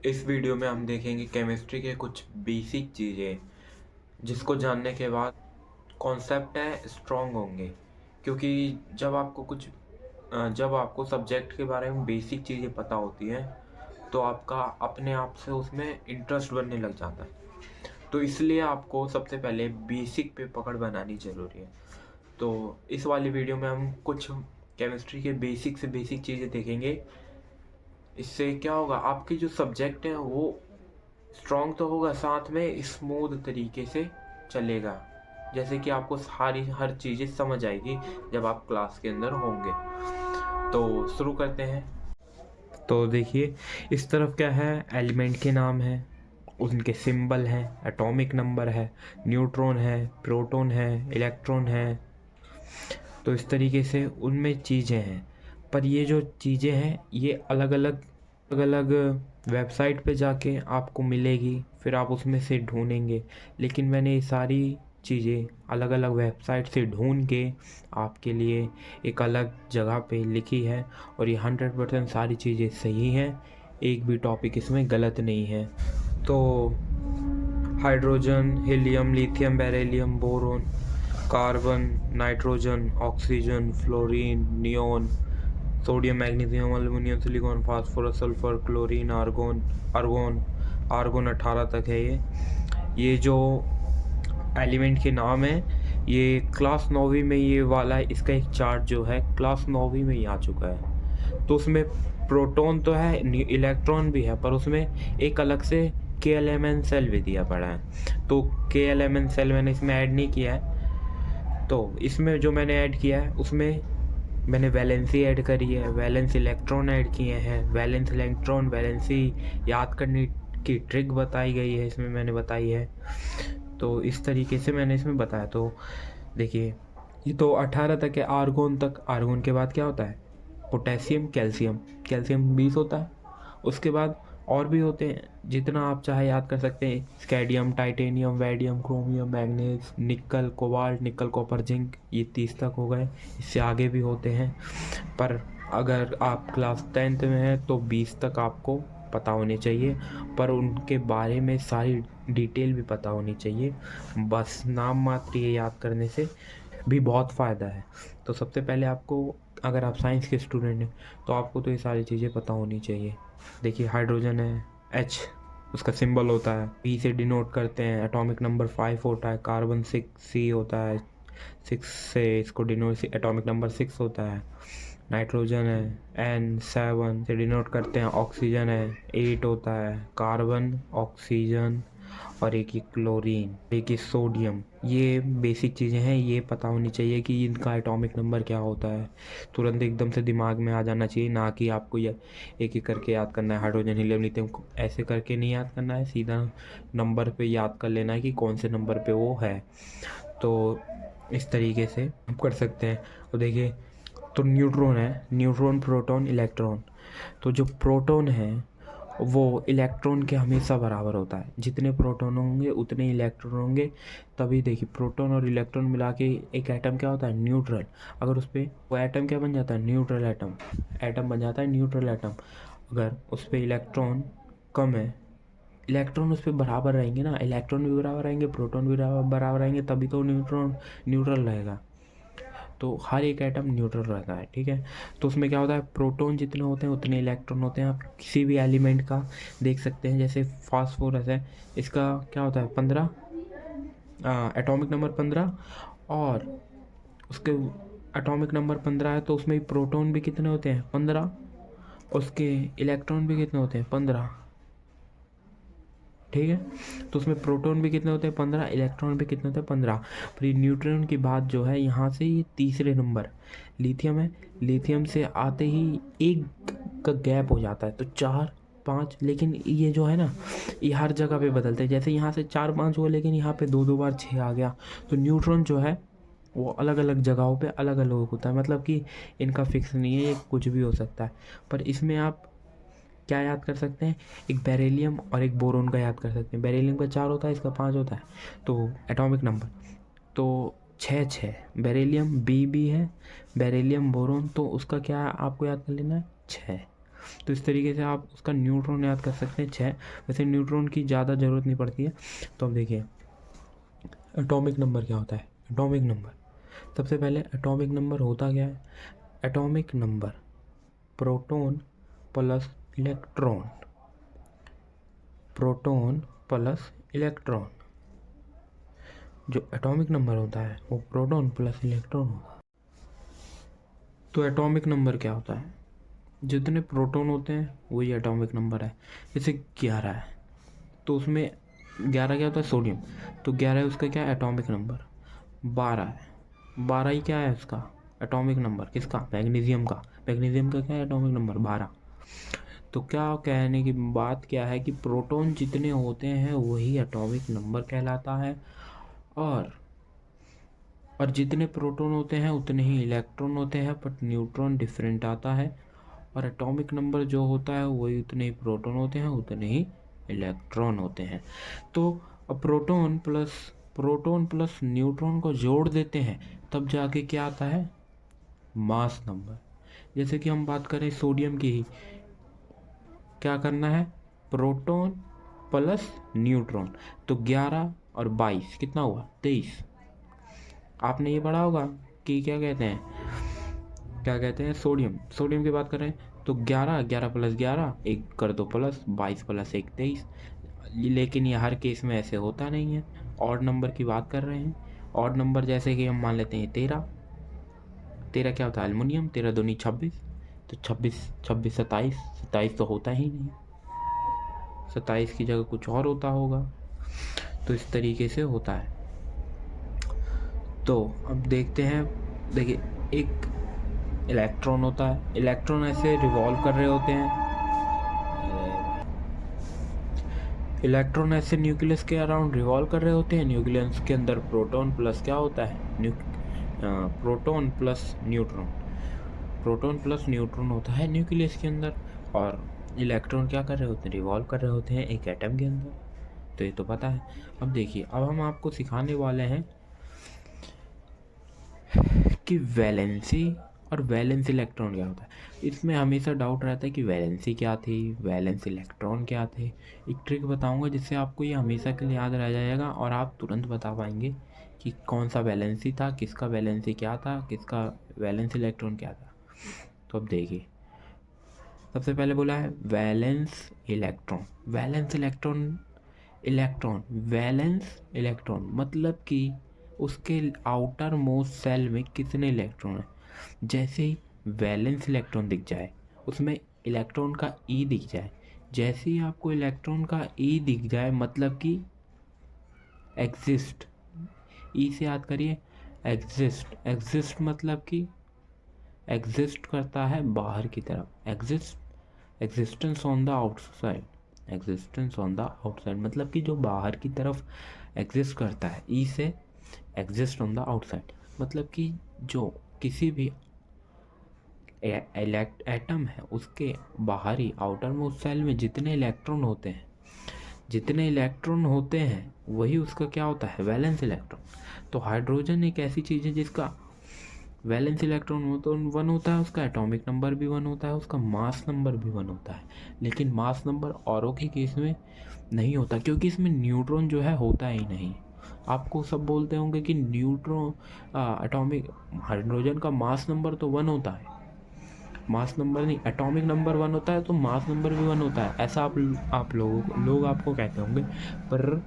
इस वीडियो में हम देखेंगे केमिस्ट्री के कुछ बेसिक चीज़ें जिसको जानने के बाद कॉन्सेप्ट है स्ट्रॉन्ग होंगे। क्योंकि जब आपको सब्जेक्ट के बारे में बेसिक चीज़ें पता होती हैं तो आपका अपने आप से उसमें इंटरेस्ट बनने लग जाता है। तो इसलिए आपको सबसे पहले बेसिक पे पकड़ बनानी ज़रूरी है। तो इस वाली वीडियो में हम कुछ केमिस्ट्री के बेसिक से बेसिक चीज़ें देखेंगे। इससे क्या होगा, आपकी जो सब्जेक्ट है वो स्ट्रॉन्ग तो होगा, साथ में स्मूथ तरीके से चलेगा। जैसे कि आपको हर चीज़ें समझ आएगी जब आप क्लास के अंदर होंगे। तो शुरू करते हैं। तो देखिए, इस तरफ क्या है, एलिमेंट के नाम है, उनके सिंबल हैं, एटॉमिक नंबर है, न्यूट्रॉन है, प्रोटॉन है, इलेक्ट्रॉन है। तो इस तरीके से उनमें चीज़ें हैं। पर ये जो चीज़ें हैं ये अलग अलग वेबसाइट पे जाके आपको मिलेगी, फिर आप उसमें से ढूंढेंगे। लेकिन मैंने ये सारी चीज़ें अलग अलग वेबसाइट से ढूंढ के आपके लिए एक अलग जगह पे लिखी है, और ये 100% सारी चीज़ें सही हैं, एक भी टॉपिक इसमें गलत नहीं है। तो hydrogen, helium, lithium, beryllium, boron, carbon, nitrogen, oxygen, fluorine, neon, sodium, magnesium, aluminium, silicon, phosphorus, sulphur, chlorine, argon 18 तक है। ये जो एलिमेंट के नाम है, ये क्लास 9वीं में ये वाला है। इसका एक चार्ट जो है क्लास 9वीं में ही आ चुका है। तो उसमें प्रोटॉन तो है, इलेक्ट्रॉन भी है, पर उसमें एक अलग से KLMN सेल भी दिया पड़ा है। तो KLMN सेल मैंने इसमें ऐड नहीं किया है। तो इसमें जो मैंने ऐड किया है उसमें मैंने वैलेंसी ऐड करी है, वैलेंस इलेक्ट्रॉन ऐड किए हैं, वैलेंस इलेक्ट्रॉन वैलेंसी याद करने की ट्रिक बताई गई है, इसमें मैंने बताई है। तो इस तरीके से मैंने इसमें बताया। तो देखिए, ये तो 18 तक है, आर्गोन तक। आर्गोन के बाद क्या होता है, पोटेशियम, कैल्शियम। कैल्शियम 20 होता है। उसके बाद और भी होते हैं, जितना आप चाहे याद कर सकते हैं। स्कैडियम, टाइटेनियम, वैडियम, क्रोमियम, मैग्नीज, निकल, कोबाल्ट, निकल, कॉपर, जिंक, ये 30 तक हो गए। इससे आगे भी होते हैं, पर अगर आप क्लास 10th में हैं तो 20 तक आपको पता होने चाहिए, पर उनके बारे में सारी डिटेल भी पता होनी चाहिए। बस नाम मात्र ये याद करने से भी बहुत फ़ायदा है। तो सबसे पहले आपको, अगर आप साइंस के स्टूडेंट हैं तो आपको तो ये सारी चीज़ें पता होनी चाहिए। देखिए, हाइड्रोजन है, H उसका सिंबल होता है, P से डिनोट करते हैं, एटॉमिक नंबर 5 होता है। कार्बन 6C होता है, 6 से इसको डिनोट, एटॉमिक नंबर 6 होता है। नाइट्रोजन है, N7 से डिनोट करते हैं। ऑक्सीजन है, 8 होता है। कार्बन, ऑक्सीजन, और एक ये क्लोरीन, एक ये सोडियम। ये बेसिक चीज़ें हैं, ये पता होनी चाहिए कि इनका एटॉमिक नंबर क्या होता है। तुरंत एकदम से दिमाग में आ जाना चाहिए, ना कि आपको ये एक एक करके याद करना है। हाइड्रोजन, हीलियम, लिथियम को ऐसे करके नहीं याद करना है, सीधा नंबर पे याद कर लेना है कि कौन से नंबर पे वो है। तो इस तरीके से हम कर सकते हैं। तो देखिए, तो न्यूट्रॉन है, न्यूट्रॉन, प्रोटॉन, इलेक्ट्रॉन। तो जो प्रोटॉन है वो इलेक्ट्रॉन के हमेशा बराबर होता है। जितने प्रोटॉन होंगे उतने इलेक्ट्रॉन होंगे। तभी देखिए, प्रोटॉन और इलेक्ट्रॉन मिला के एक एटम क्या होता है, न्यूट्रल। अगर उस पर वो एटम क्या बन जाता है, न्यूट्रल एटम। एटम बन जाता है न्यूट्रल एटम। अगर उस पर इलेक्ट्रॉन कम है, इलेक्ट्रॉन उस पर बराबर रहेंगे ना, इलेक्ट्रॉन भी बराबर रहेंगे, प्रोटॉन भी बराबर रहेंगे, तभी तो न्यूट्रॉन न्यूट्रल रहेगा। तो हर एक एटम न्यूट्रल रहता है, ठीक है। तो उसमें क्या होता है, प्रोटॉन जितने होते हैं उतने इलेक्ट्रॉन होते हैं। आप किसी भी एलिमेंट का देख सकते हैं, जैसे फास्फोरस है, इसका क्या होता है, 15, एटॉमिक नंबर 15। और उसके एटॉमिक नंबर 15 है तो उसमें प्रोटॉन भी कितने होते हैं, 15। उसके इलेक्ट्रॉन भी कितने होते हैं, 15, ठीक है। तो उसमें प्रोटॉन भी कितने होते हैं, 15, इलेक्ट्रॉन भी कितने होते हैं, 15। फिर न्यूट्रॉन की बात जो है, यहाँ से ये तीसरे नंबर लिथियम है। लिथियम से आते ही एक का गैप हो जाता है, तो 4, 5। लेकिन ये जो है ना, ये हर जगह पे बदलते हैं। जैसे यहाँ से 4, 5 हुआ, लेकिन यहाँ पे 2 2 बार 6 आ गया। तो न्यूट्रॉन जो है वो अलग अलग जगहों पे अलग अलग होता है, मतलब कि इनका फिक्स नहीं है, ये कुछ भी हो सकता है। पर इसमें आप क्या याद कर सकते हैं, एक बेरिलियम और एक बोरोन का याद कर सकते हैं। बेरिलियम का 4 होता है, इसका 5 होता है। तो एटॉमिक नंबर तो 6 6। बेरिलियम B भी है, बेरिलियम, बोरोन, तो उसका क्या आपको याद कर लेना है, 6। तो इस तरीके से आप उसका न्यूट्रॉन याद कर सकते हैं 6। वैसे न्यूट्रॉन की ज़्यादा ज़रूरत नहीं पड़ती है। तो अब देखिए एटॉमिक नंबर क्या होता है। एटॉमिक नंबर, सबसे पहले एटॉमिक नंबर होता क्या है। Atomic number proton plus electron, proton plus electron. जो एटॉमिक नंबर होता है वो प्रोटॉन प्लस इलेक्ट्रॉन होता है। तो एटॉमिक नंबर क्या होता है, जितने प्रोटॉन होते हैं वही एटॉमिक नंबर है। जैसे 11 है तो उसमें 11 क्या होता है, सोडियम, तो 11 है उसका क्या है एटॉमिक नंबर। 12 है, 12 ही क्या है उसका एटॉमिक नंबर, किसका, मैग्नीशियम का। मैग्नीशियम का क्या है एटॉमिक नंबर 12। तो क्या कहने की बात क्या है कि प्रोटॉन जितने होते हैं वही एटॉमिक नंबर कहलाता है, और जितने प्रोटॉन होते हैं उतने ही इलेक्ट्रॉन होते हैं, बट न्यूट्रॉन डिफरेंट आता है। और एटॉमिक नंबर जो होता है वही उतने ही प्रोटॉन होते हैं उतने ही इलेक्ट्रॉन होते हैं। तो अब प्रोटॉन प्लस न्यूट्रॉन को जोड़ देते हैं तब जाके क्या आता है, मास नंबर। जैसे कि हम बात करें सोडियम की ही, क्या करना है, प्रोटॉन प्लस न्यूट्रॉन, तो 11 और 22 कितना हुआ, 23। आपने ये पढ़ा होगा कि क्या कहते हैं सोडियम की बात करें तो 11, 11 प्लस 11 1 कर दो प्लस, 22 प्लस 1 23। लेकिन ये हर केस में ऐसे होता नहीं है, ऑड नंबर की बात कर रहे हैं। ऑड नंबर जैसे कि हम मान लेते हैं 13 क्या होता है एल्युमिनियम, 13 दूनी 26, तो 26 27 27 तो होता ही नहीं, 27 की जगह कुछ और होता होगा। तो इस तरीके से होता है। तो अब देखते हैं, देखिए एक इलेक्ट्रॉन होता है, इलेक्ट्रॉन ऐसे रिवॉल्व कर रहे होते हैं, इलेक्ट्रॉन ऐसे न्यूक्लियस के अराउंड रिवॉल्व कर रहे होते हैं। न्यूक्लियस के अंदर प्रोटॉन प्लस क्या होता है, proton plus neutron, proton plus neutron होता है न्यूक्लियस के अंदर, और इलेक्ट्रॉन क्या कर रहे होते हैं, रिवॉल्व कर रहे होते हैं एक एटम के अंदर। तो ये तो पता है। अब देखिए, अब हम आपको सिखाने वाले हैं कि वैलेंसी और वैलेंस इलेक्ट्रॉन क्या होता है। इसमें हमेशा डाउट रहता है कि वैलेंसी क्या थी, वैलेंस इलेक्ट्रॉन क्या थे। एक ट्रिक बताऊंगा जिससे आपको ये हमेशा के लिए याद रह जाएगा और आप तुरंत बता पाएंगे कि कौन सा वैलेंसी था, किसका वैलेंसी क्या था, किसका वैलेंस इलेक्ट्रॉन क्या था। तो अब देखिए, सबसे पहले बोला है वैलेंस इलेक्ट्रॉन। वैलेंस इलेक्ट्रॉन मतलब कि उसके आउटर मोस्ट सेल में कितने इलेक्ट्रॉन हैं। जैसे ही वैलेंस इलेक्ट्रॉन दिख जाए, उसमें इलेक्ट्रॉन का ई दिख जाए, जैसे ही आपको इलेक्ट्रॉन का ई दिख जाए मतलब कि एग्जिस्ट, ई से याद करिए एग्जिस्ट मतलब कि एग्जिस्ट करता है बाहर की तरफ, existence on the outside, existence on the outside मतलब कि जो बाहर की तरफ एग्जिस्ट करता है। ई से एग्जिस्ट ऑन द आउटसाइड मतलब कि जो किसी भी एटम है उसके बाहरी आउटर मोस्ट सेल में जितने इलेक्ट्रॉन होते हैं वही उसका क्या होता है, वैलेंस इलेक्ट्रॉन। तो हाइड्रोजन एक ऐसी चीज़ है जिसका वैलेंस इलेक्ट्रॉन तो 1 होता है, उसका एटॉमिक नंबर भी 1 होता है, उसका मास नंबर भी 1 होता है। लेकिन मास नंबर औरों के केस में नहीं होता क्योंकि इसमें न्यूट्रॉन जो है होता ही नहीं। आपको सब बोलते होंगे कि न्यूट्रॉन एटॉमिक हाइड्रोजन का मास नंबर तो 1 होता है, मास नंबर नहीं, एटॉमिक नंबर 1 होता है तो मास नंबर भी 1 होता है, ऐसा आप लोग आपको कहते होंगे, पर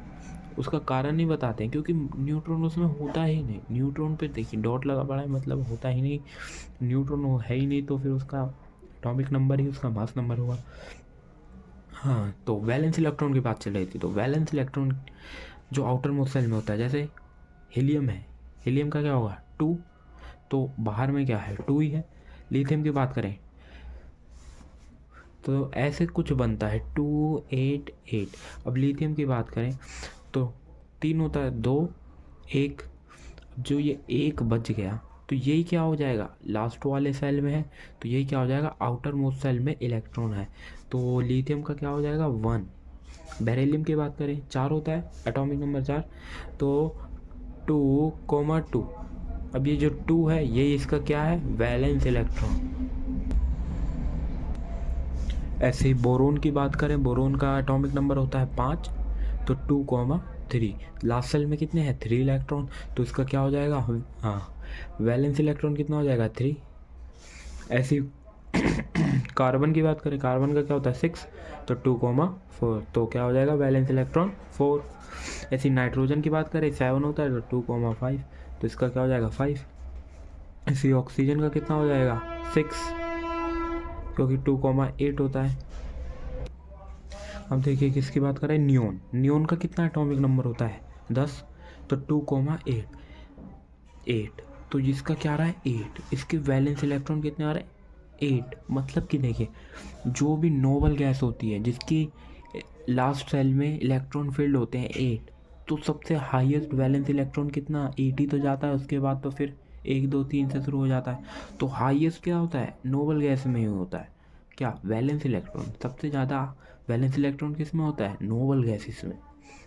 उसका कारण नहीं बताते हैं क्योंकि न्यूट्रॉन उसमें होता ही नहीं। न्यूट्रॉन पे देखिए डॉट लगा पड़ा है मतलब होता ही नहीं, न्यूट्रॉन है ही नहीं, तो फिर उसका एटॉमिक नंबर ही उसका मास नंबर होगा। हाँ, तो वैलेंस इलेक्ट्रॉन की बात चल रही थी। तो वैलेंस इलेक्ट्रॉन जो आउटर मोस्ट सेल में होता है, जैसे हीलियम है, हीलियम का क्या होगा 2, तो बाहर में क्या है 2 ही है। लिथियम की बात करें तो ऐसे कुछ बनता है 2 8 8। अब लिथियम की बात करें तो 3 होता है, 2 1। अब जो ये 1 बच गया तो यही क्या हो जाएगा, लास्ट वाले सेल में है तो यही क्या हो जाएगा, आउटर मोस्ट सेल में इलेक्ट्रॉन है, तो लिथियम का क्या हो जाएगा 1। बेरिलियम की बात करें 4 होता है, एटॉमिक नंबर 4, तो 2,2। अब ये जो 2 है ये इसका क्या है, वैलेंस इलेक्ट्रॉन। ऐसे ही बोरोन की बात करें, बोरोन का एटॉमिक नंबर होता है 5, तो 2,3। लास्ट सेल में कितने हैं 3 इलेक्ट्रॉन, तो इसका क्या हो जाएगा, हाँ वैलेंस इलेक्ट्रॉन कितना हो जाएगा 3। ऐसी कार्बन की बात करें, कार्बन का क्या होता है 6, तो 2,4, तो क्या हो जाएगा वैलेंस इलेक्ट्रॉन 4। ऐसी नाइट्रोजन की बात करें 7 होता है, तो 2,5, तो इसका क्या हो जाएगा 5। ऐसी ऑक्सीजन का कितना हो जाएगा 6, क्योंकि 2,8 होता है। अब देखिए किसकी बात करें, नियोन। नियोन का कितना एटॉमिक नंबर होता है 10, तो 2,8, 8, तो जिसका क्या आ रहा है 8। इसके वैलेंस इलेक्ट्रॉन कितने आ रहे हैं 8। मतलब कि देखिए जो भी नोबल गैस होती है जिसकी लास्ट सेल में इलेक्ट्रॉन फील्ड होते हैं 8, तो सबसे हाईएस्ट वैलेंस इलेक्ट्रॉन कितना 8 ही तो जाता है। उसके बाद तो फिर 1 2 3 से शुरू हो जाता है। तो हाईएस्ट क्या होता है नोबल गैस में ही होता है, क्या वैलेंस इलेक्ट्रॉन। सबसे ज़्यादा वैलेंस इलेक्ट्रॉन किस में होता है नोबल गैसेस में।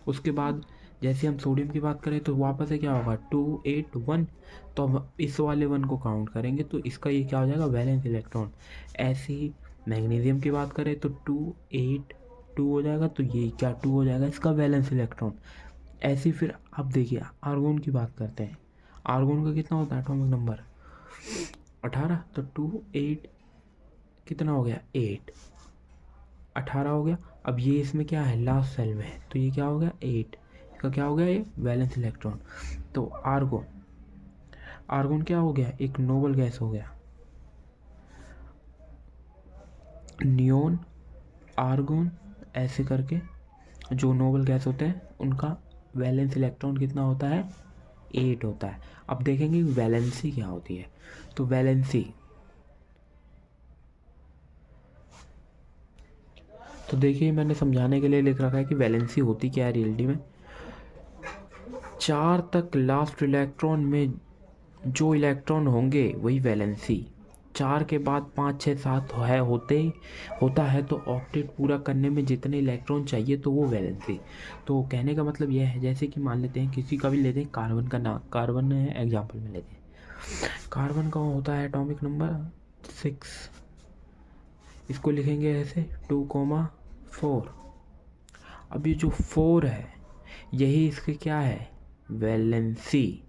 उसके बाद जैसे हम सोडियम की बात करें तो वापस से क्या होगा 2 8 1, तो हम इस वाले 1 को काउंट करेंगे तो इसका ये क्या हो जाएगा वैलेंस इलेक्ट्रॉन। ऐसे ही मैग्नीशियम की बात करें तो 2 8 2 हो जाएगा, तो ये क्या 2 हो जाएगा इसका वैलेंस इलेक्ट्रॉन। ऐसे फिर अब देखिए आर्गोन की बात करते हैं। आर्गोन का कितना होता है एटॉमिक नंबर 18, तो 2 8 कितना हो गया 8, 18 हो गया। अब ये इसमें क्या है लास्ट सेल में है, तो ये क्या हो गया 8, इसका क्या हो गया ये वैलेंस इलेक्ट्रॉन। तो आर्गोन, आर्गोन क्या हो गया एक नोबल गैस हो गया। नियोन, आर्गोन, ऐसे करके जो नोबल गैस होते हैं उनका वैलेंस इलेक्ट्रॉन कितना होता है 8 होता है। अब देखेंगे वैलेंसी क्या होती है। तो वैलेंसी, तो देखिए मैंने समझाने के लिए लिख रखा है कि वैलेंसी होती क्या है रियलिटी में। 4 तक लास्ट इलेक्ट्रॉन में जो इलेक्ट्रॉन होंगे वही वैलेंसी। 4 के बाद 5 6 7 है होता है तो ऑक्टेट पूरा करने में जितने इलेक्ट्रॉन चाहिए तो वो वैलेंसी। तो कहने का मतलब यह है जैसे कि मान लेते हैं किसी का भी लेते हैं कार्बन का नाम, कार्बन एग्जाम्पल में लेते हैं। कार्बन का होता है एटॉमिक नंबर 6, इसको लिखेंगे ऐसे 2,4। अब ये जो 4 है यही इसके क्या है वैलेंसी।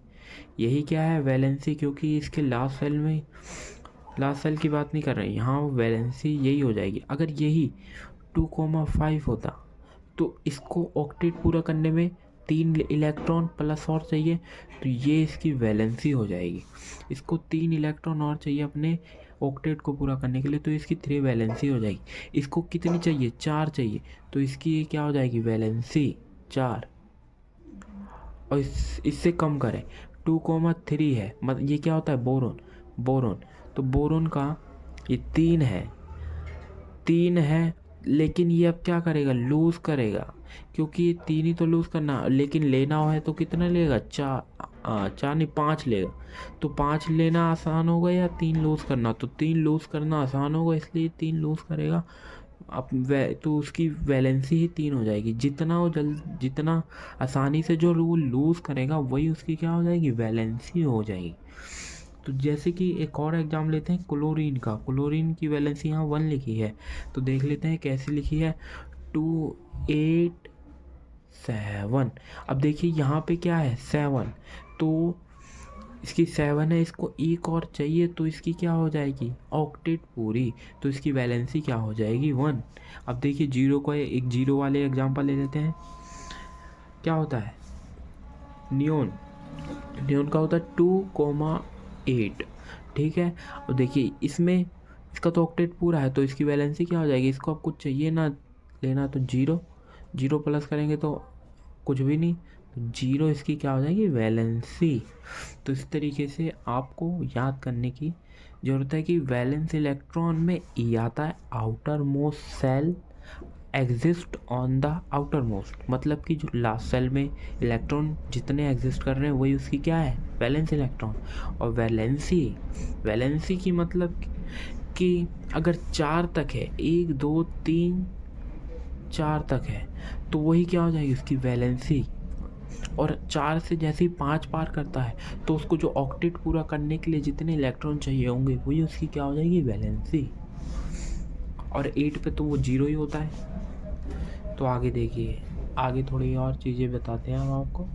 यही क्या है वैलेंसी, क्योंकि इसके लास्ट सेल में, लास्ट सेल की बात नहीं कर रहे हैं यहाँ, वैलेंसी यही हो जाएगी। अगर यही 2,5 होता तो इसको ऑक्टेट पूरा करने में 3 इलेक्ट्रॉन प्लस और चाहिए, तो ये इसकी वैलेंसी हो जाएगी। इसको 3 इलेक्ट्रॉन और चाहिए अपने ऑक्टेट को पूरा करने के लिए, तो इसकी 3 वैलेंसी हो जाएगी। इसको कितनी चाहिए 4 चाहिए, तो इसकी ये क्या हो जाएगी वैलेंसी 4। और इससे कम करें 2,3 है, मतलब ये क्या होता है बोरोन, बोरोन, तो बोरोन का ये 3 है, 3 है, लेकिन ये अब क्या करेगा लूज़ करेगा, क्योंकि ये 3 ही तो लूज़ करना, लेकिन लेना हो है तो कितना लेगा 4 नहीं 5 लेगा। तो 5 लेना आसान होगा या 3 लूज़ करना, तो 3 लूज़ करना आसान होगा इसलिए 3 लूज़ करेगा। अब तो उसकी वैलेंसी ही 3 हो जाएगी। जितना वो जितना आसानी से जो वो लूज़ करेगा वही उसकी क्या हो जाएगी वैलेंसी हो जाएगी। तो जैसे कि एक और एग्जाम लेते हैं क्लोरीन का। क्लोरीन की वैलेंसी यहाँ 1 लिखी है, तो देख लेते हैं कैसे लिखी है 2 8 7। अब देखिए यहाँ पे क्या है 7, तो इसकी 7 है, इसको एक और चाहिए तो इसकी क्या हो जाएगी ऑक्टेट पूरी, तो इसकी वैलेंसी क्या हो जाएगी 1। अब देखिए जीरो को एक जीरो वाले एग्जांपल ले लेते हैं। क्या होता है नियोन, नियोन का होता है 2,8, ठीक है। और देखिए इसमें इसका तो ऑक्टेट पूरा है तो इसकी वैलेंसी क्या हो जाएगी, इसको अब कुछ चाहिए ना लेना, तो जीरो प्लस करेंगे तो कुछ भी नहीं, तो 0 इसकी क्या हो जाएगी वैलेंसी। तो इस तरीके से आपको याद करने की ज़रूरत है कि वैलेंस इलेक्ट्रॉन में ई आता है outermost shell exist on the outermost, मतलब कि जो लास्ट सेल में इलेक्ट्रॉन जितने एग्जिस्ट कर रहे हैं वही उसकी क्या है वैलेंस इलेक्ट्रॉन। और वैलेंसी की मतलब कि अगर 4 तक है 1 2 3 4 तक है तो वही क्या हो जाएगी उसकी वैलेंसी। और 4 से जैसे ही 5 पार करता है तो उसको जो ऑक्टेट पूरा करने के लिए जितने इलेक्ट्रॉन चाहिए होंगे वही उसकी क्या हो जाएगी वैलेंसी। और 8 पे तो वो 0 ही होता है। तो आगे देखिए, आगे थोड़ी और चीज़ें बताते हैं हम आपको।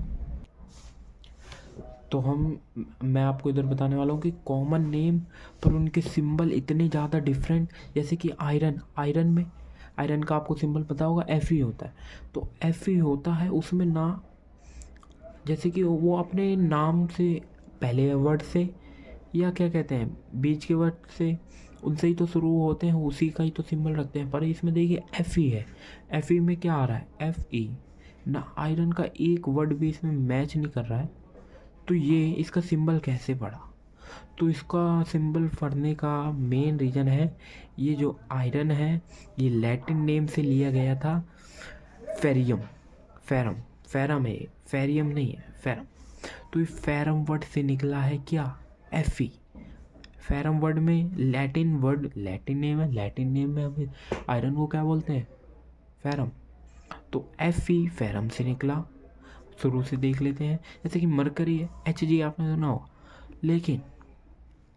तो मैं आपको इधर बताने वाला हूँ कि कॉमन नेम पर उनके सिंबल इतने ज़्यादा डिफरेंट, जैसे कि आयरन में आयरन का आपको सिंबल पता होगा, Fe होता है। तो Fe होता है उसमें ना, जैसे कि वो अपने नाम से पहले वर्ड से या क्या कहते हैं बीच के वर्ड से, उनसे ही तो शुरू होते हैं, उसी का ही तो सिंबल रखते हैं। पर इसमें देखिए Fe है, Fe में क्या आ रहा है, Fe ना, आयरन का एक वर्ड भी इसमें मैच नहीं कर रहा है। तो ये इसका सिंबल कैसे पड़ा? तो इसका सिंबल पढ़ने का मेन रीज़न है, ये जो आयरन है ये लैटिन नेम से लिया गया था, फेरियम, फेरम है, फेरियम नहीं है, फेरम। तो ये फेरम वर्ड से निकला है क्या, Fe। फेरम वर्ड में लैटिन नेम है, लैटिन नेम में अभी आयरन को क्या बोलते हैं, फेरम। तो Fe फेरम से निकला। शुरू से देख लेते हैं, जैसे कि मरकरी है, Hg आपने सुना हो,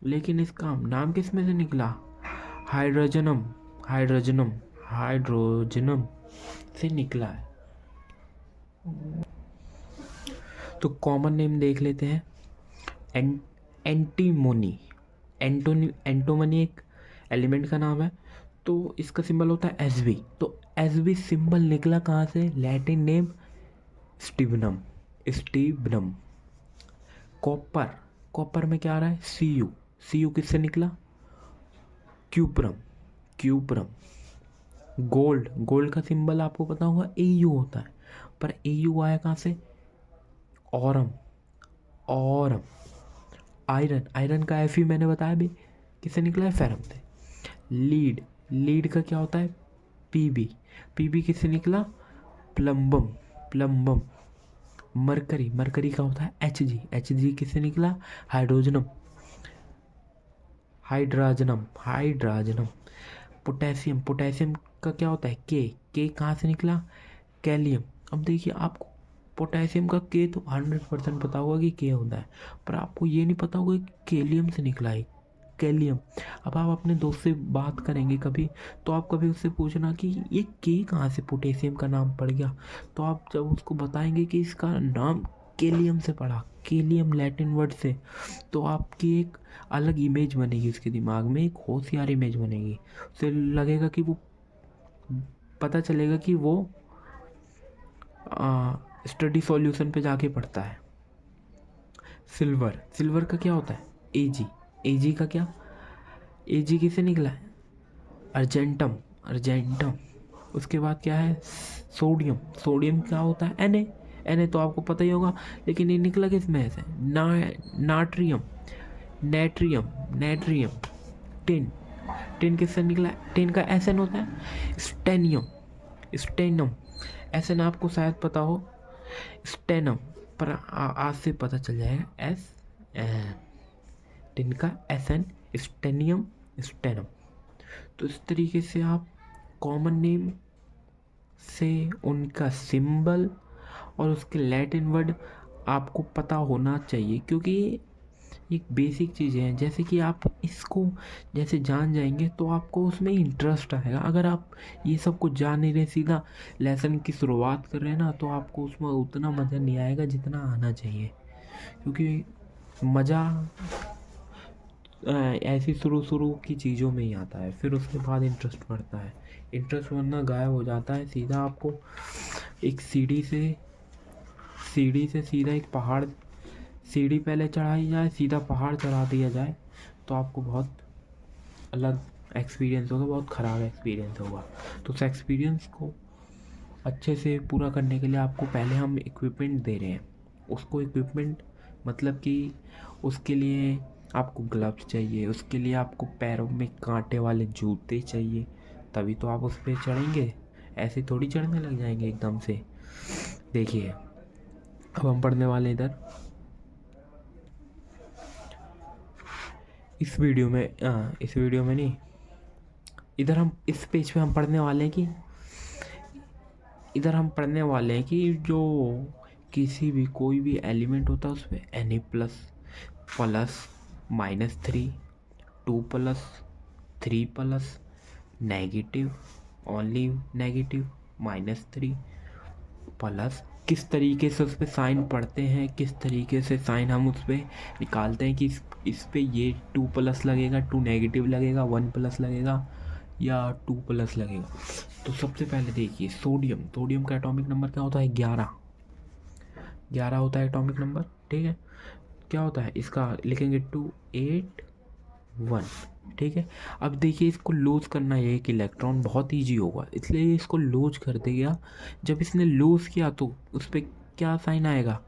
लेकिन इसका नाम किस में से निकला, हाइड्रोजनम से निकला है। तो कॉमन नेम देख लेते हैं, एंटीमोनी एक एलिमेंट का नाम है। तो इसका सिंबल होता है Sb। तो Sb सिंबल निकला कहाँ से, लैटिन नेम स्टिबनम। कॉपर में क्या आ रहा है, Cu किससे निकला, क्यूप्रम। गोल्ड का सिंबल आपको पता होगा Au होता है, पर Au आया कहाँ से, ऑरम। आयरन का Fe मैंने बताया भी किससे निकला है, फेरम से। लीड का क्या होता है, Pb किससे निकला, प्लम्बम। मरकरी का होता है Hg किससे निकला, हाइड्राजनम। पोटेशियम का क्या होता है, के कहाँ से निकला, कैलियम। अब देखिए, आपको पोटेशियम का के तो 100% पता होगा कि के होता है, पर आपको ये नहीं पता होगा कि कैलियम से निकला है, कैलियम। अब आप अपने दोस्त से बात करेंगे कभी, तो आप कभी उससे पूछना कि ये के कहाँ से पोटेशियम का नाम पड़ गया, तो आप जब उसको बताएंगे कि इसका नाम कैलियम से पड़ा, कैलियम लैटिन वर्ड से, तो आपकी एक अलग इमेज बनेगी उसके दिमाग में, एक होशियार इमेज बनेगी। उसे लगेगा कि वो, पता चलेगा कि वो स्टडी सॉल्यूशन पे जाके पढ़ता है। सिल्वर का क्या होता है, एजी का क्या, एजी किससे निकला है, अर्जेंटम। उसके बाद क्या है, सोडियम क्या होता है, Na तो आपको पता ही होगा, लेकिन ये निकला किस में से, नाट्रियम, नेट्रियम। टिन किससे निकला है, टिन का Sn होता है, स्टेनम। Sn आपको शायद पता हो, स्टेनम, पर आज से पता चल जाएगा, टिन का Sn, स्टेनम। तो इस तरीके से आप कॉमन नेम से उनका सिंबल और उसके लैटिन वर्ड आपको पता होना चाहिए, क्योंकि एक बेसिक चीज़ें हैं। जैसे कि आप इसको जैसे जान जाएंगे तो आपको उसमें इंटरेस्ट आएगा। अगर आप ये सब कुछ जान नहीं रहे, सीधा लेसन की शुरुआत कर रहे हैं ना, तो आपको उसमें उतना मज़ा नहीं आएगा जितना आना चाहिए, क्योंकि मज़ा ऐसी शुरू की चीज़ों में ही आता है, फिर उसके बाद इंटरेस्ट बढ़ता है। इंटरेस्ट वरना गायब हो जाता है। सीधा आपको एक सीढ़ी से सीधा एक पहाड़, सीढ़ी पहले चढ़ाई जाए, सीधा पहाड़ चढ़ा दिया जाए, तो आपको बहुत अलग एक्सपीरियंस होगा, बहुत ख़राब एक्सपीरियंस होगा। तो उस एक्सपीरियंस को अच्छे से पूरा करने के लिए आपको पहले हम इक्विपमेंट दे रहे हैं। उसको इक्विपमेंट मतलब कि उसके लिए आपको ग्लव्स चाहिए, उसके लिए आपको पैरों में कांटे वाले जूते चाहिए, तभी तो आप उस पर चढ़ेंगे। ऐसे थोड़ी चढ़ने लग जाएंगे एकदम से। देखिए, अब हम पढ़ने वाले इधर इस वीडियो में नहीं, इधर हम इस पेज पे हम पढ़ने वाले हैं कि जो किसी भी कोई भी एलिमेंट होता है उस पर Na plus -3, 2 plus, 3 plus, negative, only negative, -3 plus. किस तरीके से उस पर साइन पढ़ते हैं, किस तरीके से साइन हम उस पर निकालते हैं कि इस पे ये 2 प्लस लगेगा, 2 नेगेटिव लगेगा, 1 प्लस लगेगा या 2 प्लस लगेगा। तो सबसे पहले देखिए सोडियम का एटॉमिक नंबर क्या होता है? 11 होता है एटॉमिक नंबर, ठीक है। क्या होता है इसका? लिखेंगे 281, ठीक है। अब देखिए इसको लूज करना है एक इलेक्ट्रॉन, बहुत ईजी होगा, इसलिए इसको लूज कर देगा। जब इसने लूज किया तो उस पर क्या साइन आएगा?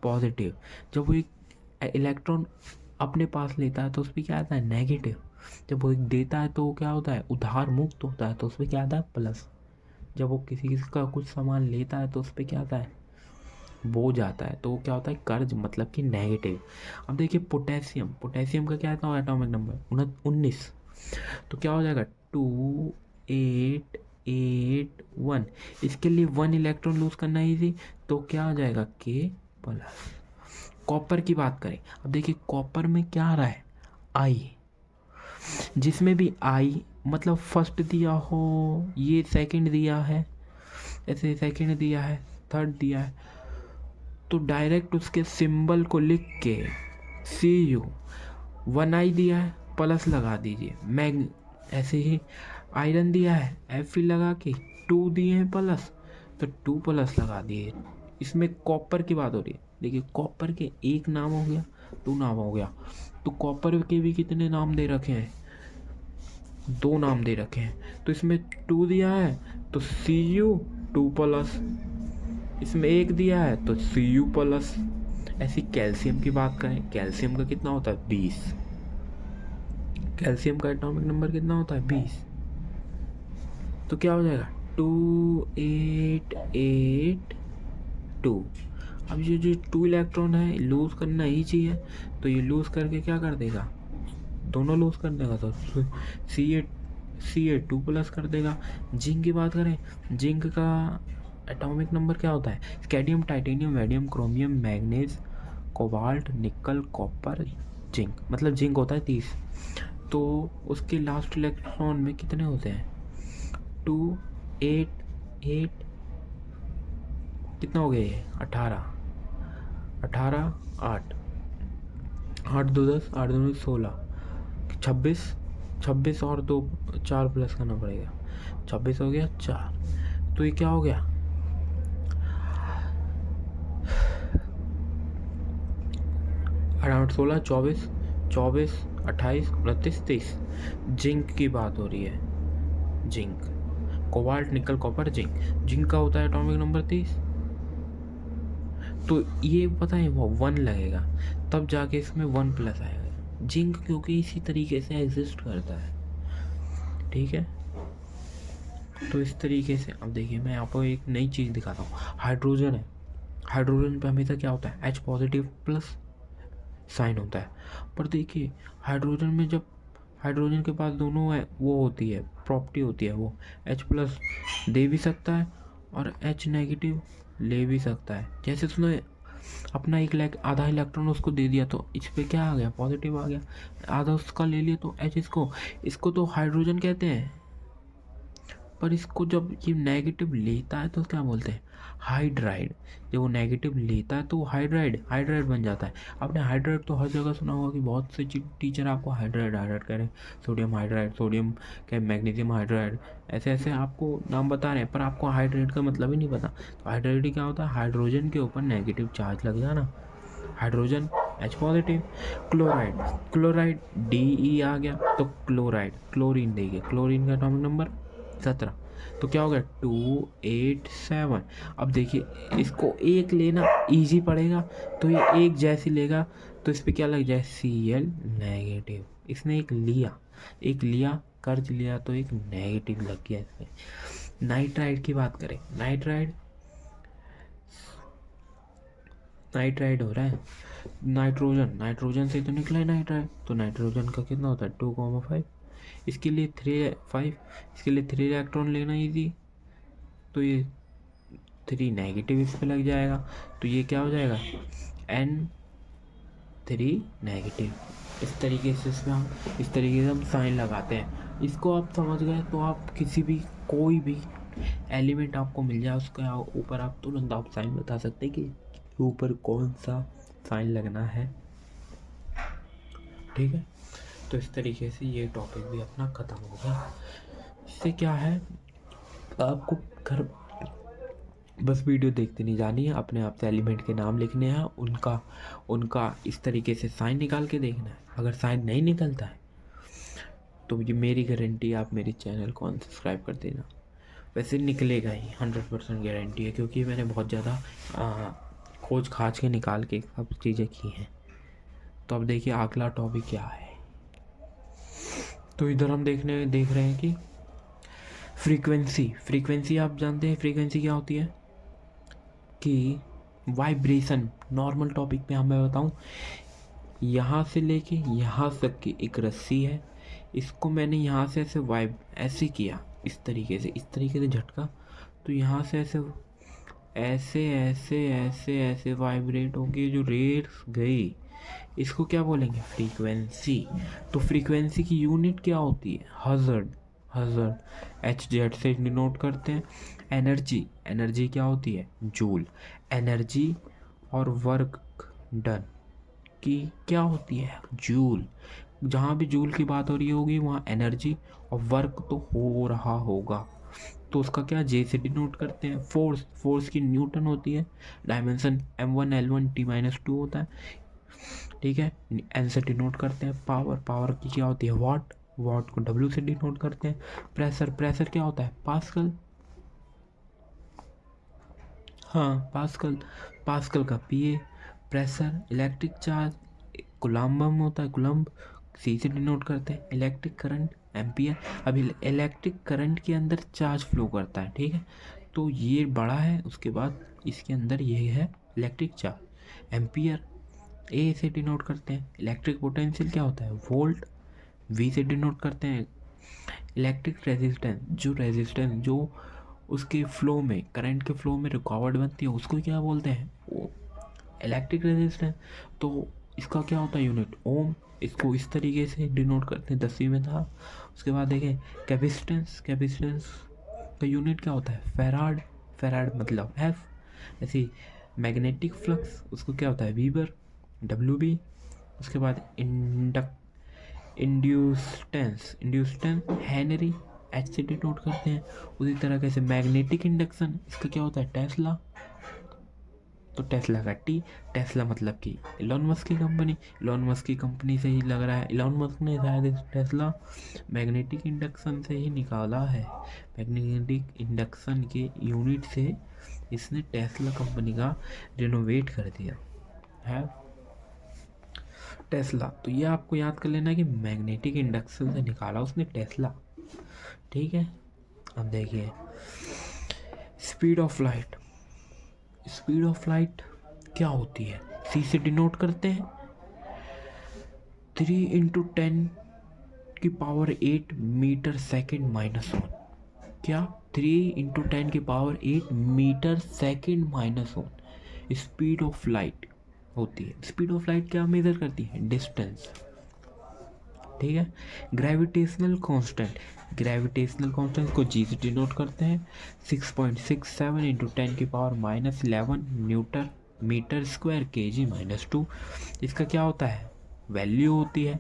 पॉजिटिव। जब वो एक इलेक्ट्रॉन अपने पास लेता है तो उस पर क्या आता है? नेगेटिव। जब वो एक देता है तो वो क्या होता है? उधार मुक्त होता है, तो उस पर क्या आता है? प्लस। जब वो किसी का कुछ सामान लेता है तो उस पर क्या आता है? बोझ आता है, तो वो क्या होता है? कर्ज, मतलब कि नेगेटिव। अब देखिए पोटेशियम का क्या आता है एटॉमिक नंबर? 19। तो क्या हो जाएगा? 2881। इसके लिए 1 इलेक्ट्रॉन लूज करना है इजी, तो क्या हो जाएगा? K plus. कॉपर की बात करें, अब देखिए कॉपर में क्या आ रहा है? आई। जिसमें भी आई मतलब फर्स्ट दिया हो, ये सेकंड दिया है, ऐसे सेकंड दिया है, थर्ड दिया है, तो डायरेक्ट उसके सिंबल को लिख के CU 1 आई दिया है प्लस लगा दीजिए। मैग ऐसे ही आयरन दिया है Fe लगा के 2 दिए हैं प्लस, तो 2 प्लस लगा दिए। इसमें कॉपर की बात हो रही है, देखिए कॉपर के एक नाम हो गया, 2 नाम हो गया, तो कॉपर के भी कितने नाम दे रखे हैं? 2 नाम दे रखे हैं। तो इसमें 2 दिया है तो CU 2 प्लस, इसमें 1 दिया है तो CU प्लस। ऐसी कैल्शियम की बात करें, कैल्शियम का कितना होता है? 20। कैल्शियम का एटॉमिक नंबर कितना होता है? 20। तो क्या हो जाएगा? 2882। अब ये जो 2 इलेक्ट्रॉन है लूज करना ही चाहिए, तो ये लूज करके क्या कर देगा? दोनों लूज कर देगा, तो Ca 2 प्लस कर देगा। जिंक की बात करें, जिंक का एटॉमिक नंबर क्या होता है? Scandium, titanium, vanadium, chromium, manganese, cobalt, nickel, copper, zinc, मतलब जिंक होता है 30। तो उसके लास्ट इलेक्ट्रॉन में कितने होते हैं? 2 8 8, कितना हो गया ये? 18 8 8 2 10, 8 2 16, 26 और 2 4 प्लस करना पड़ेगा, 26 हो गया 4। तो ये क्या हो गया? अराउंड 16 24 28 29 30। जिंक की बात हो रही है, zinc, cobalt, nickel, copper, zinc का होता है एटॉमिक नंबर 30। तो ये पता है वो 1 लगेगा, तब जाके इसमें 1 प्लस आएगा। जिंक क्योंकि इसी तरीके से एग्जिस्ट करता है, ठीक है। तो इस तरीके से अब देखिए मैं आपको एक नई चीज़ दिखाता हूँ। हाइड्रोजन है, हाइड्रोजन पे हमेशा क्या होता है? H पॉजिटिव प्लस साइन होता है। पर देखिए हाइड्रोजन में जब हाइड्रोजन के पास दोनों है वो होती है प्रॉपर्टी होती है, वो H प्लस दे भी सकता है और H नेगेटिव ले भी सकता है। जैसे उसने अपना आधा इलेक्ट्रॉन उसको दे दिया तो इस पे क्या आ गया? पॉजिटिव आ गया। आधा उसका ले लिया तो H इसको तो हाइड्रोजन कहते हैं, पर इसको जब ये नेगेटिव लेता है तो क्या बोलते हैं? हाइड्राइड। जब वो नेगेटिव लेता है तो वो हाइड्राइड बन जाता है। आपने हाइड्राइड तो हर जगह सुना होगा कि बहुत से टीचर आपको हाइड्राइड कह रहे हैं, सोडियम हाइड्राइड, सोडियम क्या, मैग्नीशियम हाइड्राइड, ऐसे ऐसे आपको नाम बता रहे हैं, पर आपको हाइड्राइड का मतलब ही नहीं पता। तो हाइड्राइड क्या होता है? हाइड्रोजन के ऊपर नेगेटिव चार्ज लग जाना, hydrogen H positive. Chloride DE आ गया तो क्लोरीन देखिए, क्लोरीन का एटॉमिक नंबर 17। तो क्या हो गया? 287। अब देखिए इसको एक लेना इजी पड़ेगा, तो ये एक जैसी लेगा तो इस पर क्या लग जाए? Cl negative. इसने एक लिया कर्ज लिया तो एक नेगेटिव लग गया इसमें। नाइट्राइड की बात करें, नाइट्राइड हो रहा है, नाइट्रोजन से तो निकला है नाइट्राइड, तो नाइट्रोजन का कितना होता है? 2,5। इसके लिए 3 इलेक्ट्रॉन लेना इजी, तो ये 3 नेगेटिव इस पे लग जाएगा, तो ये क्या हो जाएगा? N3 negative. इस तरीके से हम साइन लगाते हैं। इसको आप समझ गए तो आप किसी भी कोई भी एलिमेंट आपको मिल जाए उसके ऊपर आप तुरंत आप साइन बता सकते हैं कि ऊपर कौन सा साइन लगना है। ठीक है, तो इस तरीके से ये टॉपिक भी अपना ख़त्म हो गया। इससे क्या है, आपको घर बस वीडियो देखते नहीं जानी है, अपने आप से एलिमेंट के नाम लिखने हैं, उनका इस तरीके से साइन निकाल के देखना है। अगर साइन नहीं निकलता है तो ये मेरी गारंटी, आप मेरे चैनल को अनसब्सक्राइब कर देना। वैसे निकलेगा ही, 100% गारंटी है, क्योंकि मैंने बहुत ज़्यादा खोज खाज के निकाल के सब चीज़ें की हैं। तो अब देखिए अगला टॉपिक क्या है। तो इधर हम देख रहे हैं कि फ्रीक्वेंसी आप जानते हैं फ्रीक्वेंसी क्या होती है, कि वाइब्रेशन। नॉर्मल टॉपिक पे मैं बताऊं, यहाँ से लेके यहाँ तक की एक रस्सी है, इसको मैंने यहाँ से ऐसे किया, इस तरीके से झटका, तो यहाँ से ऐसे वाइब्रेट होगी, जो रेट्स गई इसको क्या बोलेंगे, फ्रीक्वेंसी। तो फ्रीक्वेंसी की यूनिट क्या होती है, हर्ट्ज। HZ से डिनोट करते हैं। एनर्जी क्या होती है, जूल। एनर्जी और वर्क डन की क्या होती है, जूल। जहाँ भी जूल की बात हो रही होगी वहाँ एनर्जी और वर्क तो हो रहा होगा, तो उसका क्या, जे से डिनोट करते हैं। फोर्स की न्यूटन होती है। डायमेंशन M1 L1 T-2 होता है। ठीक है, एन से डिनोट करते हैं। पावर की क्या होती है, वाट को W से डिनोट करते हैं। प्रेशर क्या होता है, पास्कल। हाँ, पास्कल का PA। प्रेशर, इलेक्ट्रिक चार्ज कुलाम्बम होता है, कुलम्ब, C से डिनोट करते हैं। Electric current, ampere. अभी इलेक्ट्रिक करंट के अंदर चार्ज फ्लो करता है, ठीक है, तो ये बड़ा है, उसके बाद इसके अंदर ये है इलेक्ट्रिक चार्ज। एम्पियर A से डिनोट करते हैं। इलेक्ट्रिक पोटेंशियल क्या होता है, वोल्ट, V से डिनोट करते हैं। इलेक्ट्रिक रेजिस्टेंस जो उसके फ्लो में, करंट के फ्लो में रुकावट बनती है, उसको क्या बोलते हैं, वो इलेक्ट्रिक रेजिस्टेंस। तो इसका क्या होता है यूनिट, ओम। इसको इस तरीके से डिनोट करते हैं, 10वीं में था। उसके बाद देखें कैपेसिटेंस का यूनिट क्या होता है, फेराड मतलब F। ऐसे मैग्नेटिक फ्लक्स, उसको क्या होता है, वीबर, WB। उसके बाद इंड्यूस्टेंस हेनरी, H से डिनोट करते हैं। उसी तरह कैसे मैग्नेटिक इंडक्शन, इसका क्या होता है, टेस्ला। तो टेस्ला का T, टेस्ला मतलब कि इलॉन मस्क की कंपनी से ही लग रहा है। इलॉन मस्क ने शायद इस टेस्ला मैग्नेटिक इंडक्शन से ही निकाला है। मैग्नेटिक इंडक्शन के यूनिट से इसने टेस्ला कंपनी का रिनोवेट कर दिया है, टेस्ला। तो ये आपको याद कर लेना कि मैग्नेटिक इंडक्शन से निकाला उसने टेस्ला। ठीक है, अब देखिए स्पीड ऑफ लाइट क्या होती है, C से डिनोट करते हैं। 3 × 10⁸ मीटर सेकेंड -1। क्या, 3 × 10⁸ metre second -1 speed of light होती है। स्पीड ऑफ लाइट क्या मेजर करती है, डिस्टेंस। ठीक है, ग्रेविटेशनल कांस्टेंट को G से डिनोट करते हैं। 6.67 × 10⁻11 मीटर स्क्वायर kg-2। इसका क्या होता है, वैल्यू होती है।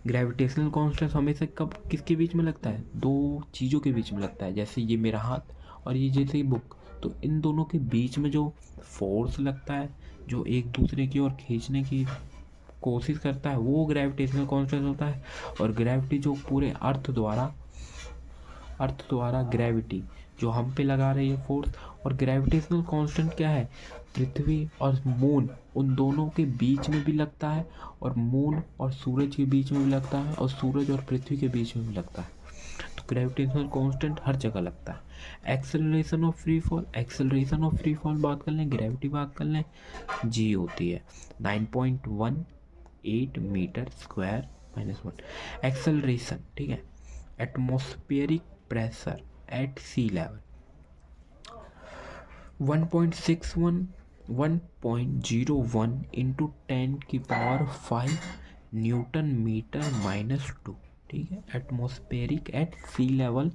ग्रेविटेशनल कांस्टेंट हमेशा कब किसके बीच में लगता है, दो चीज़ों के बीच में लगता है। जैसे ये मेरा हाथ और ये जैसे बुक, तो इन दोनों के बीच में जो फोर्स लगता है, जो एक दूसरे की ओर खींचने की कोशिश करता है, वो ग्रेविटेशनल कांस्टेंट होता है। और ग्रेविटी जो पूरे अर्थ द्वारा ग्रेविटी जो हम पे लगा रही है फोर्स। और ग्रेविटेशनल कांस्टेंट क्या है, पृथ्वी और मून उन दोनों के बीच में भी लगता है, और मून और सूरज के बीच में भी लगता है, और सूरज और पृथ्वी के बीच में भी लगता है। तो ग्रेविटेशनल कांस्टेंट हर जगह लगता है। एक्सेलरेशन ऑफ फ्री फॉल बात कर लें, ग्रेविटी बात कर लें, G होती है 9.18 मीटर स्क्वायर -1। एक्सेलरेशन, ठीक है, atmospheric pressure at sea level 1.01 × 10⁵ N newton metre -2। ठीक है। Atmospheric at sea level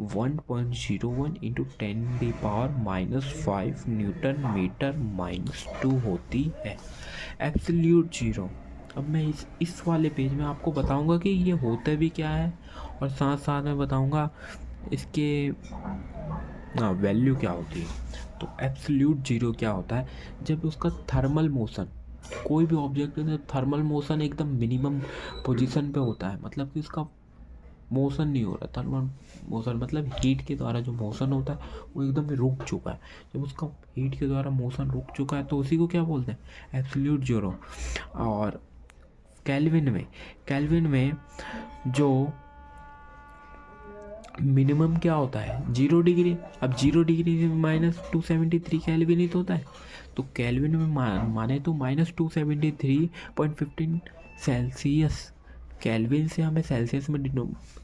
1.01 into 10⁻⁻5 newton metre -2 होती है। Absolute zero. अब मैं इस वाले पेज में आपको बताऊंगा कि ये होता भी क्या है, और साथ साथ में बताऊंगा इसके वैल्यू क्या होती है। तो एब्सोल्यूट जीरो क्या होता है, जब उसका थर्मल मोशन, कोई भी ऑब्जेक्ट में थर्मल मोशन एकदम मिनिमम पोजीशन पे होता है, मतलब कि उसका मोशन नहीं हो रहा। थर्मल मोशन मतलब हीट के द्वारा जो मोशन होता है वो एकदम रुक चुका है। जब उसका हीट के द्वारा मोशन रुक चुका है तो उसी को क्या बोलते हैं, एब्सोल्यूट जीरो। और केल्विन में जो मिनिमम क्या होता है 0 डिग्री। अब 0 डिग्री में -273 केल्विन ही तो होता है। तो केल्विन में माने तो -273.15 सेल्सियस। केल्विन से हमें सेल्सियस में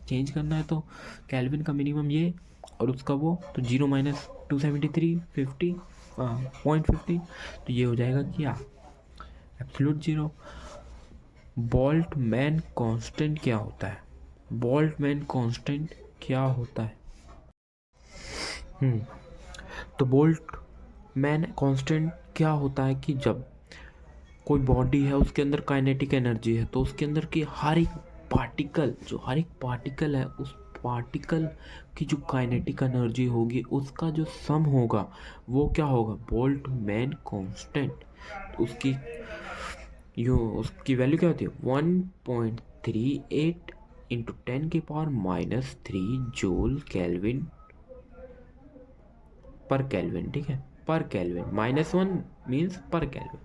चेंज करना है, तो केल्विन का मिनिमम ये और उसका वो, तो 0 -273.50 तो ये हो जाएगा क्या, एब्सोल्यूट जीरो। बोल्ट्जमैन कांस्टेंट क्या होता है, बोल्ट्जमैन कांस्टेंट क्या होता है। तो बोल्ट्जमैन कांस्टेंट क्या होता है कि जब कोई बॉडी है उसके अंदर काइनेटिक एनर्जी है, तो उसके अंदर की हर एक पार्टिकल है, उस पार्टिकल की जो काइनेटिक एनर्जी होगी उसका जो सम होगा वो क्या होगा, बोल्ट्जमैन कांस्टेंट। उसकी वैल्यू क्या होती है 1.38 इंटू 10⁻³ जूल केल्विन पर केल्विन। ठीक है, पर केल्विन, -1 मीन्स पर केल्विन,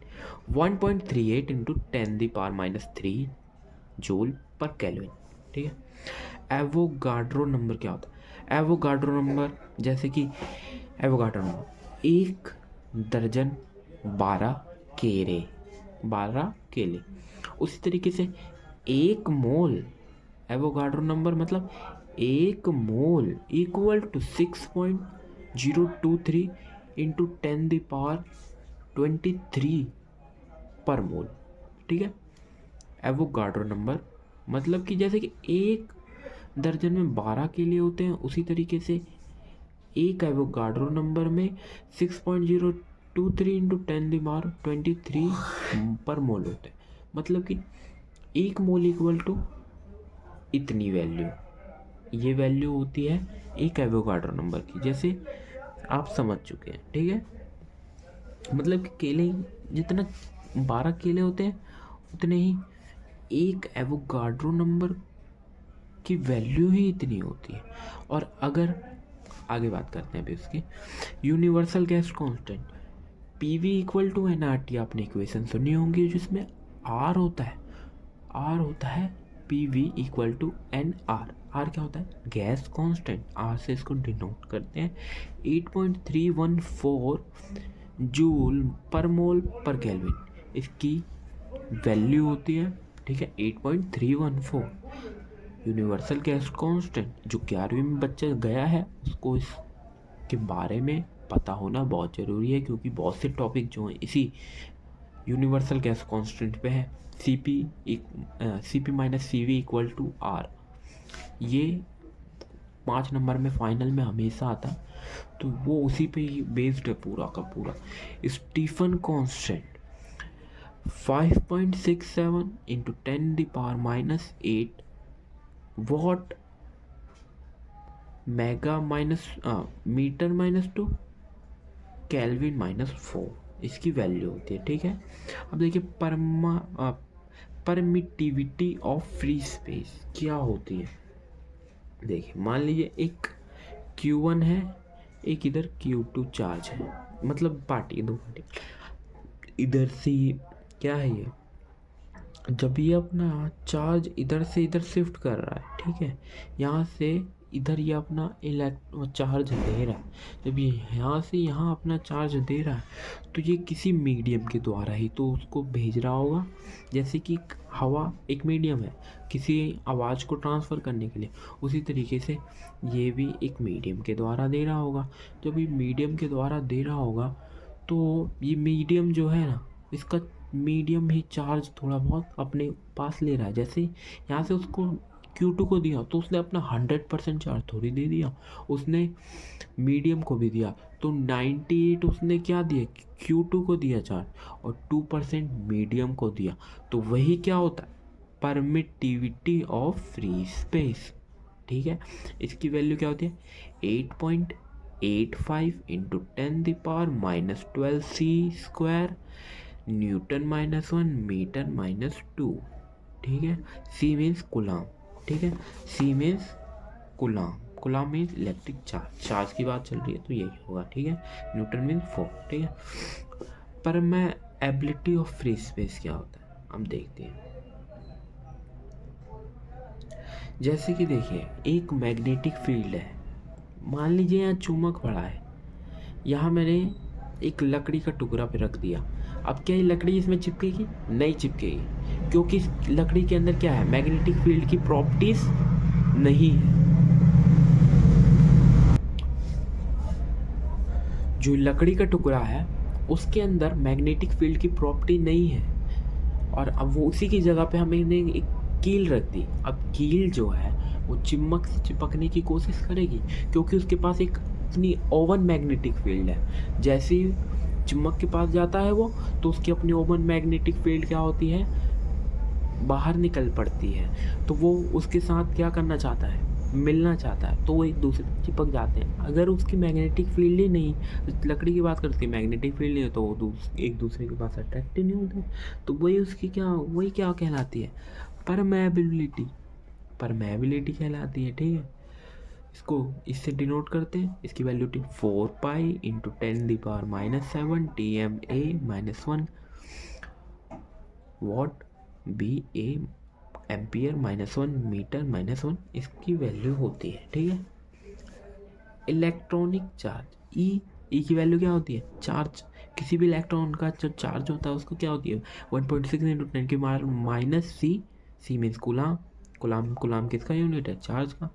1.38 इंटू 10⁻³ जूल पर केल्विन। ठीक है। एवोगाड्रो नंबर क्या होता है, एवोगाड्रो नंबर, जैसे कि एवोगाड्रो नंबर 1 दर्जन 12 केले। उसी तरीके से 1 मोल, एवोगाड्रो नंबर मतलब 1 मोल इक्वल टू 6.023 इंटू 10⁻23 पर मोल। ठीक है। एवोगाड्रो नंबर मतलब कि जैसे कि 1 दर्जन में 12 केले होते हैं, उसी तरीके से एक एवोगाड्रो नंबर में 6.023 इंटू 10⁻23 पर मोल होते हैं। मतलब कि 1 मोल इक्वल टू इतनी वैल्यू, ये वैल्यू होती है एक एवोगाड्रो नंबर की, जैसे आप समझ चुके हैं। ठीक है, मतलब कि केले जितना 12 केले होते हैं उतने ही एक एवोगाड्रो नंबर की वैल्यू ही इतनी होती है। और अगर आगे बात करते हैं अभी उसकी, universal gas constant PV equal to nRT, आपने इक्वेशन सुनी होंगी जिसमें R होता है PV equal to NR। R क्या होता है, गैस कांस्टेंट, R से इसको डिनोट करते हैं 8.314 जूल पर मोल पर केल्विन, इसकी वैल्यू होती है। ठीक है, 8.314 यूनिवर्सल गैस कांस्टेंट। जो 11वीं में बच्चा गया है उसको इसके बारे में पता होना बहुत ज़रूरी है, क्योंकि बहुत से टॉपिक जो हैं इसी यूनिवर्सल गैस कांस्टेंट पे है। CP minus CV equal to R, ये 5 नंबर में फाइनल में हमेशा आता है, तो वो उसी पे ही बेस्ड है पूरा का पूरा। Stefan constant 5.67 into 10⁻⁸ watt mega metre -2 kelvin -4, इसकी वैल्यू होती है। ठीक है। अब देखिए परमिटिविटी ऑफ फ्री स्पेस क्या होती है। देखिए मान लीजिए एक Q1 है, एक इधर Q2 चार्ज है, मतलब दो पार्टी इधर से क्या है ये, जब ये अपना चार्ज इधर से इधर शिफ्ट कर रहा है, ठीक है, यहाँ से इधर ये अपना चार्ज दे रहा है, जब ये यहाँ से यहाँ अपना चार्ज दे रहा है तो ये किसी मीडियम के द्वारा ही तो उसको भेज रहा होगा। जैसे कि हवा एक मीडियम है किसी आवाज़ को ट्रांसफ़र करने के लिए, उसी तरीके से ये भी एक मीडियम के द्वारा दे रहा होगा। जब ये मीडियम के द्वारा दे रहा होगा तो ये मीडियम जो है ना, इसका मीडियम ही चार्ज थोड़ा बहुत अपने पास ले रहा है। जैसे यहाँ से उसको Q2 को दिया तो उसने अपना 100% चार्ज थोड़ी दे दिया, उसने मीडियम को भी दिया। तो 98 उसने क्या दिया, Q2 को दिया चार्ज, और 2% मीडियम को दिया। तो वही क्या होता है, परमिटिविटी ऑफ फ्री स्पेस। ठीक है, इसकी वैल्यू क्या होती है, 8.85 इंटू 10⁻⁻12 c² N-1 मीटर-2। ठीक है, C मीन्स कूलाम। ठीक है, C means coulomb, coulomb means electric charge, charge की बात चल रही है तो यही होगा। ठीक है, न्यूटन मीन्स 4। ठीक है, पर मैं एबिलिटी ऑफ फ्री स्पेस क्या होता है हम देखते हैं। जैसे कि देखिए, एक मैग्नेटिक फील्ड है, मान लीजिए यहाँ चुम्बक पड़ा है, यहाँ मैंने एक लकड़ी का टुकड़ा पे रख दिया। अब क्या ये लकड़ी इसमें चिपकेगी, नहीं चिपकेगी, क्योंकि इस लकड़ी के अंदर क्या है, मैग्नेटिक फील्ड की प्रॉपर्टीज नहीं है। जो लकड़ी का टुकड़ा है उसके अंदर मैग्नेटिक फील्ड की प्रॉपर्टी नहीं है, और अब वो उसी की जगह पे हमें एक कील रख दी। अब कील जो है वो चिम्मक से चिपकने की कोशिश करेगी, क्योंकि उसके पास एक अपनी ओवन मैग्नेटिक फील्ड है। जैसे ही चिम्मक के पास जाता है वो, तो उसकी अपनी ओवन मैग्नेटिक फील्ड क्या होती है, बाहर निकल पड़ती है। तो वो उसके साथ क्या करना चाहता है, मिलना चाहता है, तो वो एक दूसरे से चिपक जाते हैं। अगर उसकी मैग्नेटिक फील्ड ही नहीं, लकड़ी की बात करती है, मैग्नेटिक फील्ड नहीं है, तो वो एक दूसरे के पास अट्रैक्ट नहीं होते। तो वही उसकी क्या, वही क्या कहलाती है, परमेबिलिटी, परमेबिलिटी कहलाती है। ठीक है, इसको इससे डिनोट करते हैं, इसकी value 4π into 10⁻⁻7 TMA-1 watt BA ampere -1 metre इसकी वैल्यू होती है। ठीक है, इलेक्ट्रॉनिक चार्ज ई की वैल्यू क्या होती है, चार्ज, किसी भी इलेक्ट्रॉन का जो चार्ज होता है उसको क्या होती है, 1.6 into 10⁻⁻⁻C। C means coulomb, coulomb किसका यूनिट है, चार्ज का।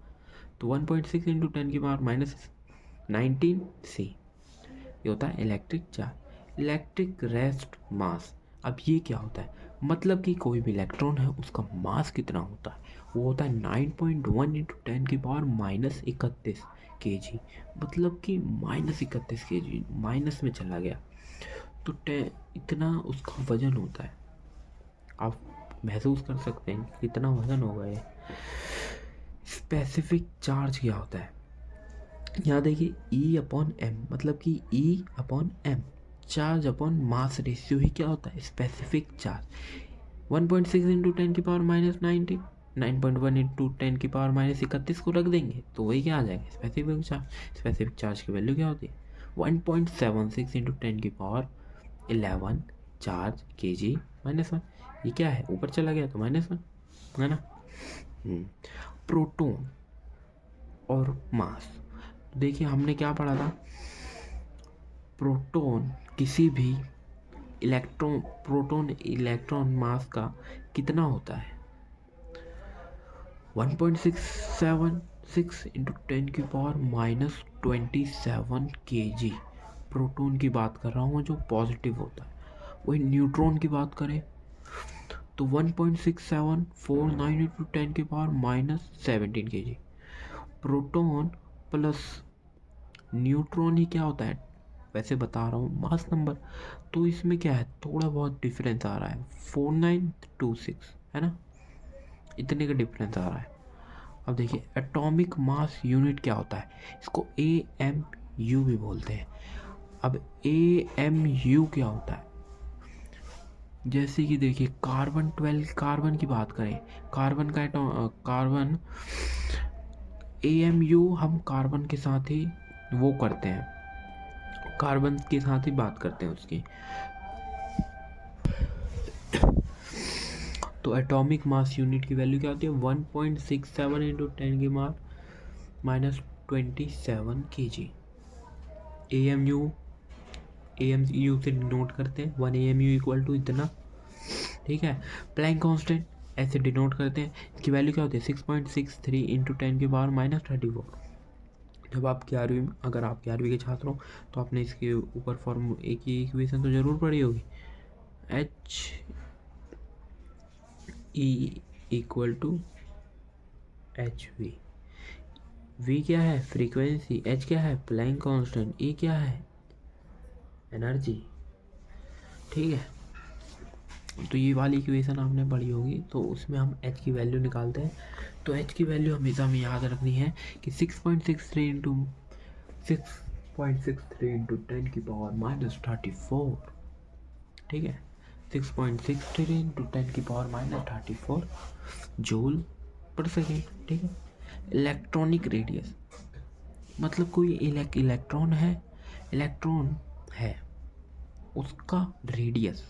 तो 1.6 इंटू 10⁻⁻19 C, ये होता है electric charge. Electric rest mass, अब ये क्या होता है, मतलब कि कोई भी इलेक्ट्रॉन है उसका मास कितना होता है, वो होता है 9.1 इंटू 10⁻31 kg, मतलब कि -31 kg, माइनस में चला गया, तो इतना उसका वजन होता है। आप महसूस कर सकते हैं कितना वजन होगा ये। स्पेसिफिक चार्ज क्या होता है, यहाँ देखिए E/m, मतलब कि E/m, charge upon mass ratio ही क्या होता है, स्पेसिफिक चार्ज। 1.6 इंटू 10⁻⁻19, 9.1 इंटू 10⁻31 को रख देंगे तो वही क्या आ जाएगा, स्पेसिफिक चार्ज। स्पेसिफिक चार्ज की वैल्यू क्या होती है, 1.76 इंटू 10⁻11 चार्ज kg -1। ये क्या है, ऊपर चला गया तो -1 है ना। प्रोटॉन और मास, देखिए हमने क्या पढ़ा था, प्रोटॉन किसी भी प्रोटॉन इलेक्ट्रॉन मास का कितना होता है, 1.676 इंटू 10⁻⁻27 kg। प्रोटॉन की बात कर रहा हूँ जो पॉजिटिव होता है। वही न्यूट्रॉन की बात करें तो 1.6749 into 10⁻⁻17 kg। Proton plus neutron ही क्या होता है, वैसे बता रहा हूँ मास नंबर, तो इसमें क्या है, थोड़ा बहुत डिफरेंस आ रहा है, 4926 है ना, इतने का डिफरेंस आ रहा है। अब देखिए एटॉमिक मास यूनिट क्या होता है, इसको AMU भी बोलते हैं। अब AMU क्या होता है, जैसे कि देखिए कार्बन 12, कार्बन की बात करें, कार्बन का कार्बन AMU हम कार्बन के साथ ही वो करते हैं, कार्बन के साथ ही बात करते हैं उसकी। तो एटॉमिक मास यूनिट की वैल्यू क्या होती है, 1.67 इंटू 10⁻⁻27 kg। AMU से डिनोट करते हैं, 1 AMU इक्वल टू इतना। ठीक है, प्लैंक कांस्टेंट ऐसे डिनोट करते हैं, इसकी वैल्यू क्या होती है, 6.63 इंटू 10⁻⁻34। जब आप 11वीं, अगर आप 11वीं के छात्र हो तो आपने इसके ऊपर फॉर्म एक ही इक्वेशन तो ज़रूर पढ़ी होगी, H E equal to H V क्या है फ्रीक्वेंसी, एच क्या है प्लैंक कांस्टेंट, ई क्या है एनर्जी। ठीक है, तो ये वाली इक्वेशन आपने पढ़ी होगी, तो उसमें हम एच की वैल्यू निकालते हैं। तो एच की वैल्यू हमेशा हमें याद रखनी है कि 6.63 इंटू 10⁻²⁴। ठीक है, 6.63 इंटू 10⁻34 जूल पर सेकेंड। ठीक है, इलेक्ट्रॉनिक रेडियस मतलब कोई इलेक्ट्रॉन है उसका रेडियस,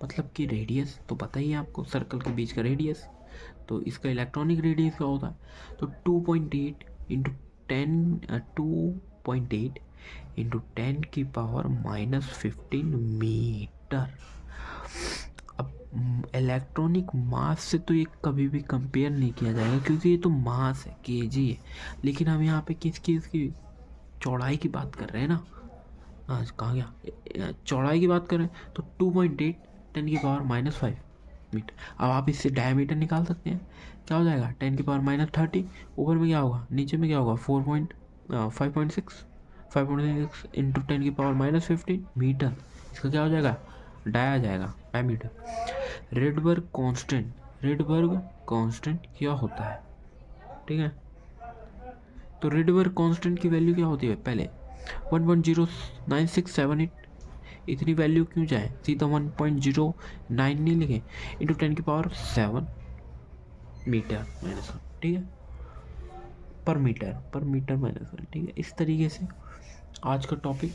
मतलब कि रेडियस तो पता ही है आपको, सर्कल के बीच का रेडियस, तो इसका इलेक्ट्रॉनिक रेडियस क्या होता है, तो 2.8 इंटू 10 मीटर। अब इलेक्ट्रॉनिक मास से तो ये कभी भी कंपेयर नहीं किया जाएगा क्योंकि ये तो मास है, केजी है, लेकिन हम यहाँ पे किसकी इसकी चौड़ाई की बात कर रहे हैं ना। आज कहाँ गया, चौड़ाई की बात करें तो 2.8 10⁻⁻5 मीटर। अब आप इससे डायमीटर निकाल सकते हैं, क्या हो जाएगा 10⁻30। ऊपर में क्या होगा, नीचे में क्या होगा 5.6 इंटू 10⁻15 मीटर। इसका क्या हो जाएगा, डाया जाएगा डायमीटर। रेडबर्ग कांस्टेंट क्या होता है, ठीक है, तो रेडबर्ग कांस्टेंट की वैल्यू क्या होती है, पहले 1.09678, इतनी वैल्यू क्यों जाए, सीधा 1.09 नहीं लिखे, इंटू 10⁻7 मीटर -1। ठीक है, पर मीटर -1। ठीक है, इस तरीके से आज का टॉपिक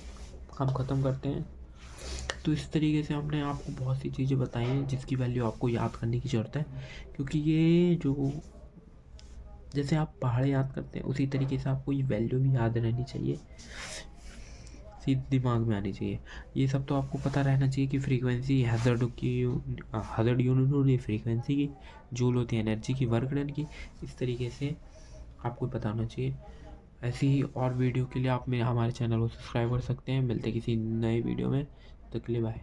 हम ख़त्म करते हैं। तो इस तरीके से हमने आपको बहुत सी चीज़ें बताई हैं जिसकी वैल्यू आपको याद करने की ज़रूरत है, क्योंकि ये जो जैसे आप पहाड़ याद करते हैं उसी तरीके से आपको ये वैल्यू भी याद रहनी चाहिए, सीधी दिमाग में आनी चाहिए। ये सब तो आपको पता रहना चाहिए कि फ्रीक्वेंसी हैज़र्ड यूनिट होती है फ्रीक्वेंसी की, जूल होती है एनर्जी की, वर्क डन की। इस तरीके से आपको पता होना चाहिए। ऐसी ही और वीडियो के लिए आप हमारे चैनल को सब्सक्राइब कर सकते हैं। मिलते किसी नए वीडियो में, तब तक के लिए बाय।